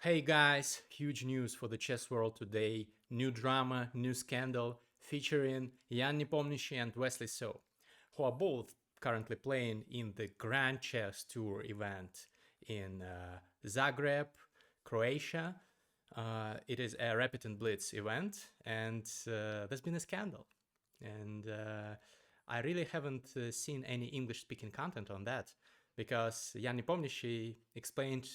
Hey guys, huge news for the chess world today. New drama, new scandal featuring Jan Nepomniachtchi and Wesley So, who are both currently playing in the Grand Chess Tour event in Zagreb, Croatia. It is a Rapid and Blitz event, and there's been a scandal. And I really haven't seen any English-speaking content on that because Jan Nepomniachtchi explained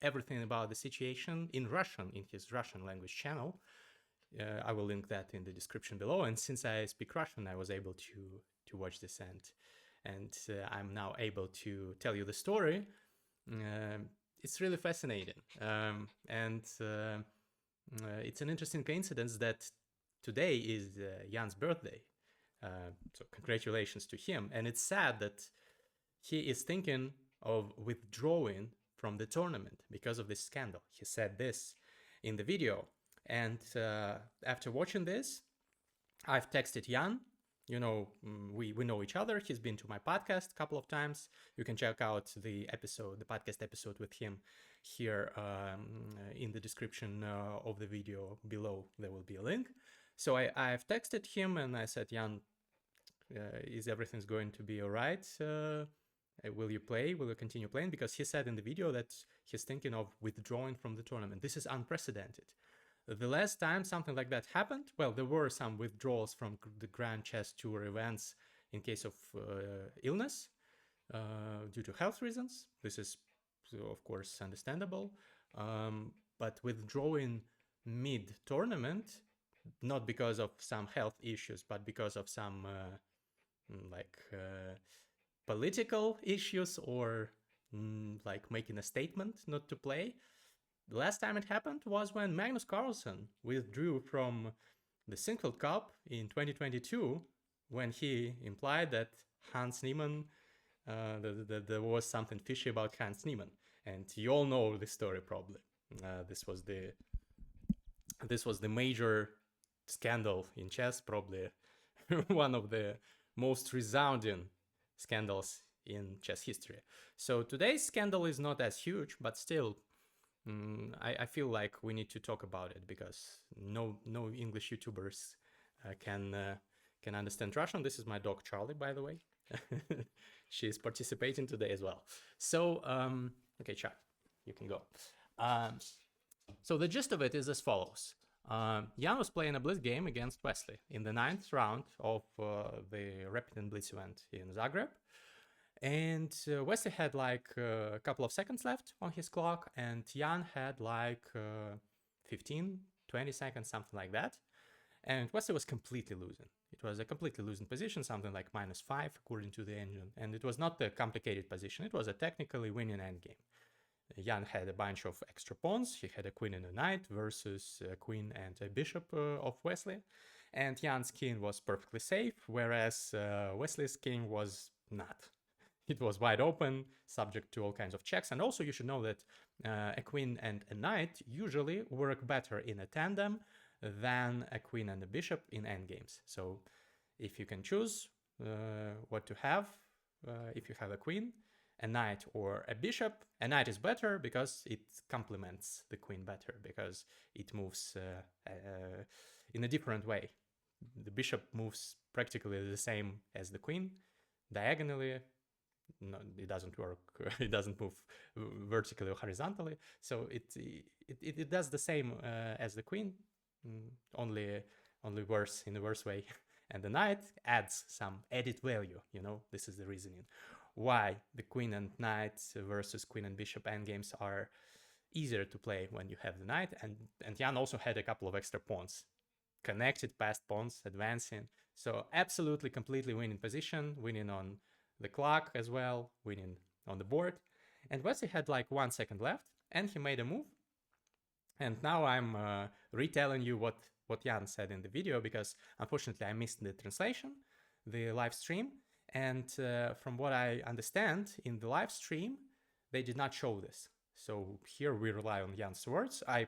everything about the situation in Russian in his Russian language channel. I will link that in the description below. And since I speak Russian, I was able to watch this and I'm now able to tell you the story. It's really fascinating, and it's an interesting coincidence that today is Jan's birthday. So congratulations to him. And it's sad that he is thinking of withdrawing from the tournament because of this scandal. He said this in the video. And after watching this, I've texted Jan. You know, we know each other. He's been to my podcast a couple of times. You can check out the podcast episode with him here in the description of the video below. There will be a link. So I've texted him and I said, Jan, is everything's going to be all right? Will you play? Will you continue playing? Because he said in the video that he's thinking of withdrawing from the tournament. This is unprecedented. The last time something like that happened, well, there were some withdrawals from the Grand Chess Tour events in case of illness due to health reasons. This is, of course, understandable. But withdrawing mid-tournament, not because of some health issues, but because of some political issues or like making a statement not to play. The last time it happened was when Magnus Carlsen withdrew from the Sinquefield Cup in 2022 when he implied that Hans Niemann, that there was something fishy about Hans Niemann. And you all know this story probably. This was the major scandal in chess, probably one of the most resounding scandals in chess history. So today's scandal is not as huge, but still, I feel like we need to talk about it because no English YouTubers can understand Russian. This is my dog Charlie, by the way. She's participating today as well. So okay, Charlie, you can go. So the gist of it is as follows. Jan was playing a blitz game against Wesley in the 9th round of the Rapid and Blitz event in Zagreb. And Wesley had like a couple of seconds left on his clock, and Jan had like 15, 20 seconds, something like that. And Wesley was completely losing. It was a completely losing position, something like -5 according to the engine. And it was not a complicated position. It was a technically winning endgame. Jan had a bunch of extra pawns. He had a queen and a knight versus a queen and a bishop of Wesley. And Jan's king was perfectly safe, whereas Wesley's king was not. It was wide open, subject to all kinds of checks. And also you should know that a queen and a knight usually work better in a tandem than a queen and a bishop in endgames. So if you can choose what to have, if you have a queen, a knight or a bishop, a knight is better because it complements the queen better, because it moves in a different way. The bishop moves practically the same as the queen, diagonally. No, it doesn't work. It doesn't move vertically or horizontally. So it does the same as the queen, only worse, in a worse way. And the knight adds some added value. You know, this is the reasoning why the queen and knight versus queen and bishop endgames are easier to play when you have the knight. And Jan also had a couple of extra pawns, connected passed pawns, advancing. So absolutely, completely winning position, winning on the clock as well, winning on the board. And Wesley had like 1 second left, and he made a move. And now I'm retelling you what Jan said in the video, because unfortunately I missed the translation, the live stream. And from what I understand, in the live stream, they did not show this. So here we rely on Jan's words. I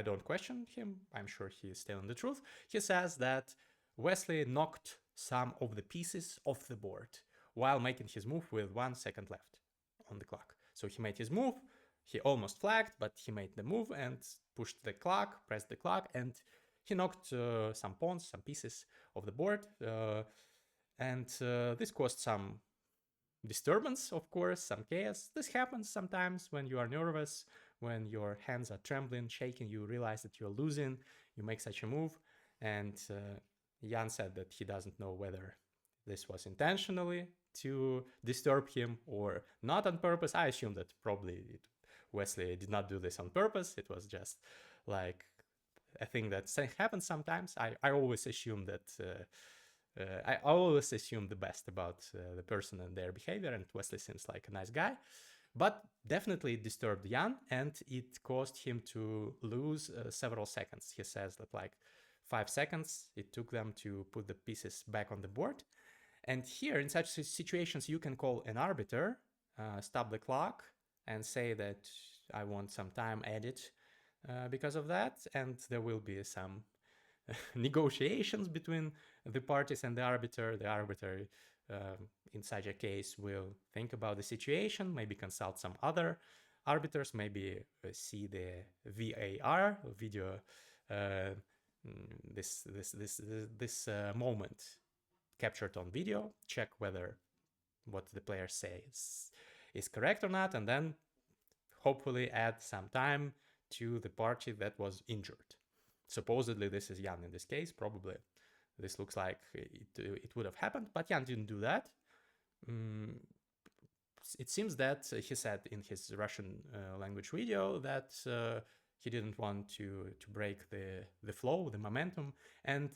don't question him. I'm sure he is telling the truth. He says that Wesley knocked some of the pieces off the board while making his move with 1 second left on the clock. So he made his move, he almost flagged, but he made the move and pushed the clock, pressed the clock, and he knocked some pawns, some pieces of the board. And this caused some disturbance, of course, some chaos. This happens sometimes when you are nervous, when your hands are trembling, shaking, you realize that you're losing, you make such a move. And Jan said that he doesn't know whether this was intentionally to disturb him or not on purpose. I assume that probably Wesley did not do this on purpose. It was just like a thing that happens sometimes. I always assume that I always assume the best about the person and their behavior, and Wesley seems like a nice guy. But definitely it disturbed Jan, and it caused him to lose several seconds. He says that like 5 seconds it took them to put the pieces back on the board. And here, in such situations, you can call an arbiter, stop the clock, and say that I want some time added because of that, and there will be some negotiations between the parties and the arbiter. The arbiter, in such a case, will think about the situation, maybe consult some other arbiters, maybe see the VAR, video, this moment captured on video, check whether what the player says is correct or not, and then hopefully add some time to the party that was injured. Supposedly this is Jan in this case. Probably this looks like it would have happened, but Jan didn't do that. It seems that he said in his Russian language video that he didn't want to break the flow, the momentum. And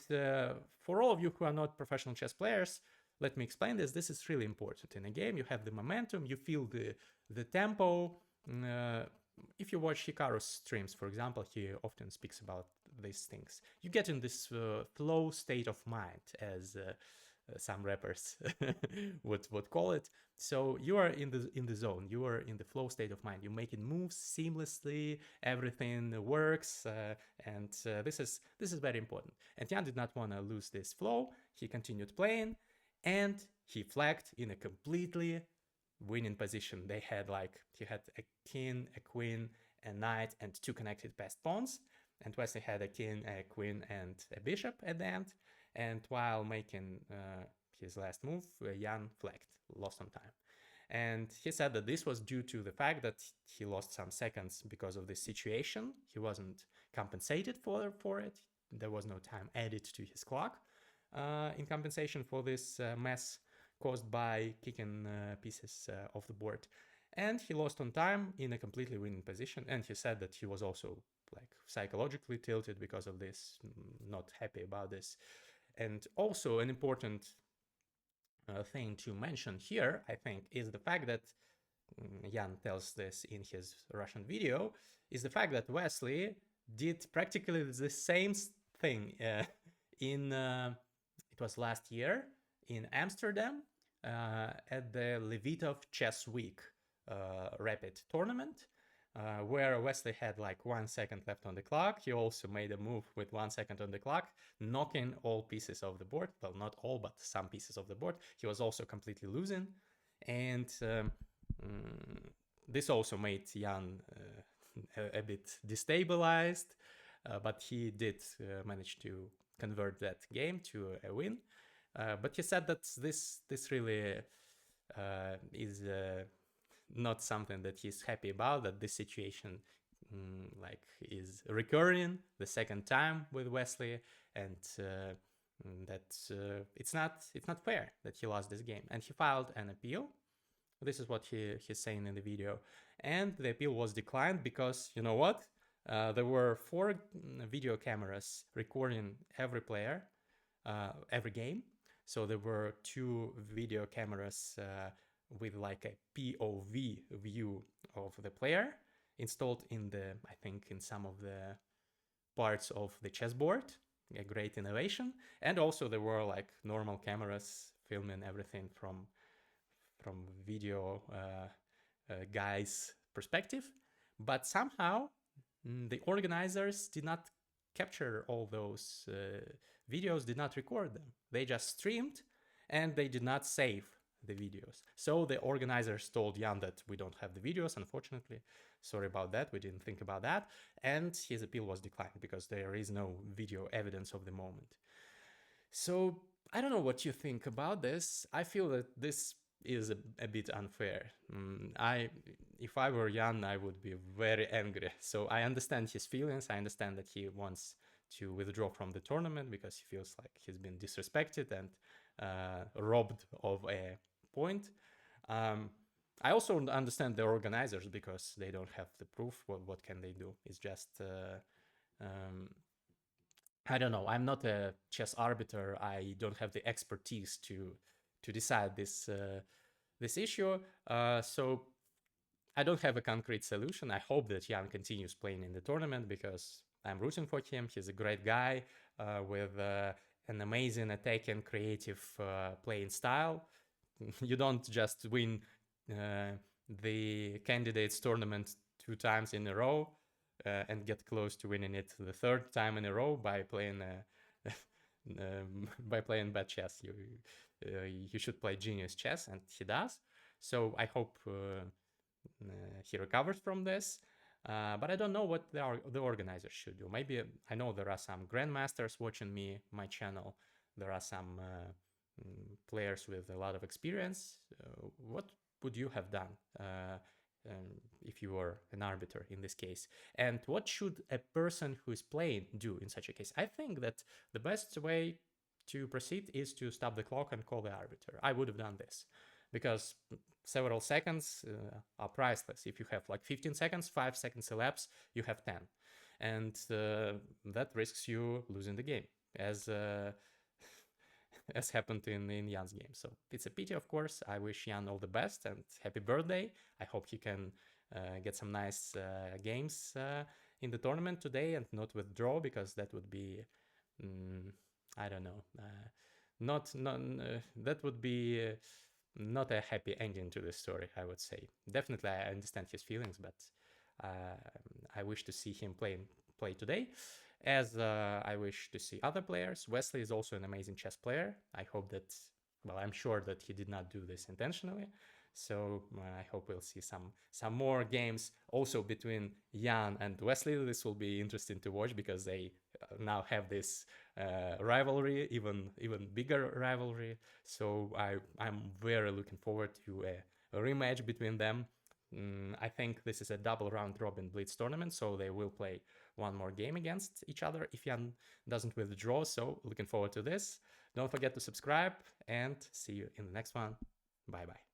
for all of you who are not professional chess players, let me explain this. This is really important. In a game, you have the momentum, you feel the tempo. If you watch Hikaru's streams, for example, he often speaks about these things. You get in this flow state of mind, as some rappers would call it. So you are in the zone. You are in the flow state of mind. You make it move seamlessly. Everything works, and this is very important. And Jan did not want to lose this flow. He continued playing, and he flagged in a completely winning position. He had a king, a queen, a knight, and 2 connected passed pawns. And Wesley had a king, a queen, and a bishop at the end. And while making his last move, Jan flagged, lost some time. And he said that this was due to the fact that he lost some seconds because of this situation. He wasn't compensated for it. There was no time added to his clock in compensation for this mess caused by kicking pieces off the board. And he lost on time in a completely winning position. And he said that he was also like psychologically tilted because of this, not happy about this. And also an important thing to mention here, I think, is the fact that Jan tells this in his Russian video, is the fact that Wesley did practically the same thing it was last year in Amsterdam at the Levitov Chess Week Rapid Tournament, where Wesley had like 1 second left on the clock. He also made a move with 1 second on the clock, knocking all pieces of the board. Well, not all, but some pieces of the board. He was also completely losing. And this also made Jan a bit destabilized, but he did manage to convert that game to a win. But he said that this really is not something that he's happy about, that this situation is recurring the second time with Wesley, and that it's not fair that he lost this game. And he filed an appeal. This is what he's saying in the video. And the appeal was declined because, you know what? There were 4 video cameras recording every player, every game. So there were 2 video cameras with like a POV view of the player installed in I think in some of the parts of the chessboard. A great innovation. And also there were like normal cameras filming everything from video guy's perspective. But somehow the organizers did not capture all those videos, did not record them. They just streamed, and they did not save the videos. So the organizers told Jan that we don't have the videos, unfortunately. Sorry about that, we didn't think about that. And his appeal was declined because there is no video evidence of the moment. So I don't know what you think about this. I feel that this is a bit unfair. If I were Jan, I would be very angry. So I understand his feelings. I understand that he wants to withdraw from the tournament because he feels like he's been disrespected and robbed of a point. I also understand the organizers because they don't have the proof. What can they do? It's just I don't know. I'm not a chess arbiter. I don't have the expertise to decide this this issue. So I don't have a concrete solution. I hope that Jan continues playing in the tournament because I'm rooting for him. He's a great guy with an amazing attacking, creative playing style. You don't just win the candidates tournament 2 times in a row and get close to winning it the 3rd time in a row by playing by playing bad chess. You should play genius chess, and he does. So I hope he recovers from this. But I don't know what the organizers should do. Maybe I know there are some grandmasters watching my channel. There are some players with a lot of experience. What would you have done if you were an arbiter in this case? And what should a person who is playing do in such a case? I think that the best way to proceed is to stop the clock and call the arbiter. I would have done this because several seconds are priceless. If you have like 15 seconds, 5 seconds elapse, you have 10. And that risks you losing the game, as happened in Jan's game. So it's a pity, of course. I wish Jan all the best and happy birthday. I hope he can get some nice games in the tournament today and not withdraw, because that would be, I don't know, that would be not a happy ending to the story, I would say. Definitely, I understand his feelings, but I wish to see him play today, as I wish to see other players. Wesley is also an amazing chess player. I hope that, well, I'm sure that he did not do this intentionally. So I hope we'll see some more games also between Jan and Wesley. This will be interesting to watch because they now have this rivalry, even bigger rivalry. So I'm very looking forward to a rematch between them. I think this is a double round robin blitz tournament, so they will play one more game against each other if Jan doesn't withdraw. So looking forward to this. Don't forget to subscribe and see you in the next one. Bye bye.